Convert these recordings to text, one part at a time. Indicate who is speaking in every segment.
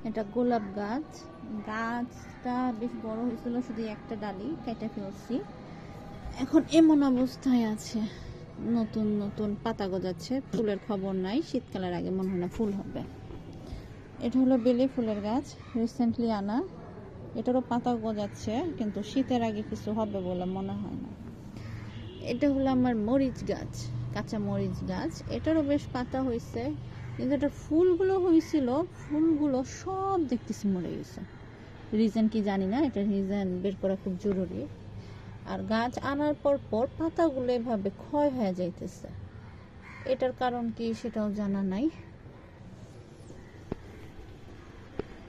Speaker 1: এটা গোলাপ গাছ। গাছটা বেশ বড় হয়েছিল, শুধু একটা ডালি কেটে ফেলছি। এখন এমন অবস্থায় আছে, নতুন নতুন পাতা গজাচ্ছে, ফুলের খবর নাই। শীতকালের আগে মনে হয় না ফুল হবে। এটা হলো বেলি ফুলের গাছ, রিসেন্টলি আনা। এটারও পাতা গজাচ্ছে, কিন্তু শীতের আগে কিছু হবে বলে মনে হয় না। এটা হলো আমার মরিচ গাছ, কাঁচা মরিচ গাছ। এটারও বেশ পাতা হয়েছে, কিন্তু এটার ফুলগুলো হয়েছিল, ফুলগুলো সব দেখতেছি মরে গেছে। রিজন কি জানি না, এটা রিজন বের করা খুব জরুরি। আর গাছ আনার পর পর পাতাগুলো এভাবে ক্ষয় হয়ে যাইতেছে, এটার কারণ কি সেটাও জানা নাই।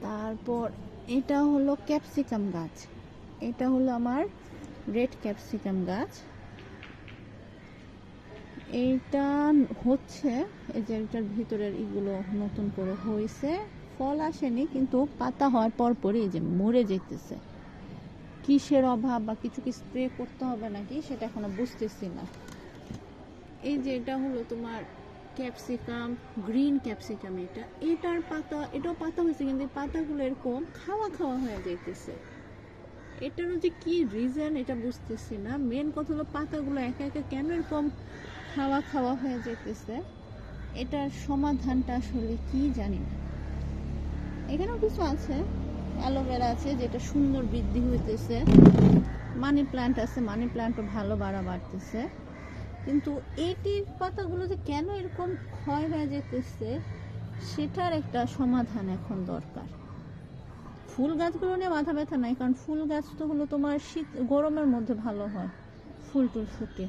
Speaker 1: তারপর এটা হলো ক্যাপসিকাম গাছ। এটা হলো আমার রেড ক্যাপসিকাম গাছ। এইটা হচ্ছে এই যে এটার ভিতরের এগুলো নতুন করে হয়েছে, ফল আসেনি, কিন্তু পাতা হওয়ার পরপরই এই যে মরে যেতেছে। কিসের অভাব বা কিছু কি স্প্রে করতে হবে নাকি সেটা এখনো বুঝতেছি না। এই যে এটা হলো তোমার ক্যাপসিকাম, গ্রিন ক্যাপসিকাম। এটার পাতা, এটাও পাতা হয়েছে, কিন্তু পাতাগুলো এরকম খাওয়া খাওয়া হয়ে যাইতেছে। এটারও যে কি রিজন এটা বুঝতেছি না। মেন কথা হলো পাতাগুলো একা একা কেন এরকম খাওয়া খাওয়া হয়ে যেতেছে, এটার সমাধানটা আসলে কি জানি না। এখানেও কিছু আছে, অ্যালোভেরা আছে যেটা সুন্দর বৃদ্ধি হইতেছে, মানি প্ল্যান্ট আছে, মানি প্ল্যান্টও ভালো বাড়তেছে। কিন্তু এটির পাতাগুলো যে কেন এরকম ক্ষয় হয়ে যেতেছে সেটার একটা সমাধান এখন দরকার। ফুল গাছগুলো নিয়ে মাথা ব্যথা নাই, কারণ ফুল গাছ তো হলো তোমার শীত গরমের মধ্যে ভালো হয়, ফুল টুল ফুটে।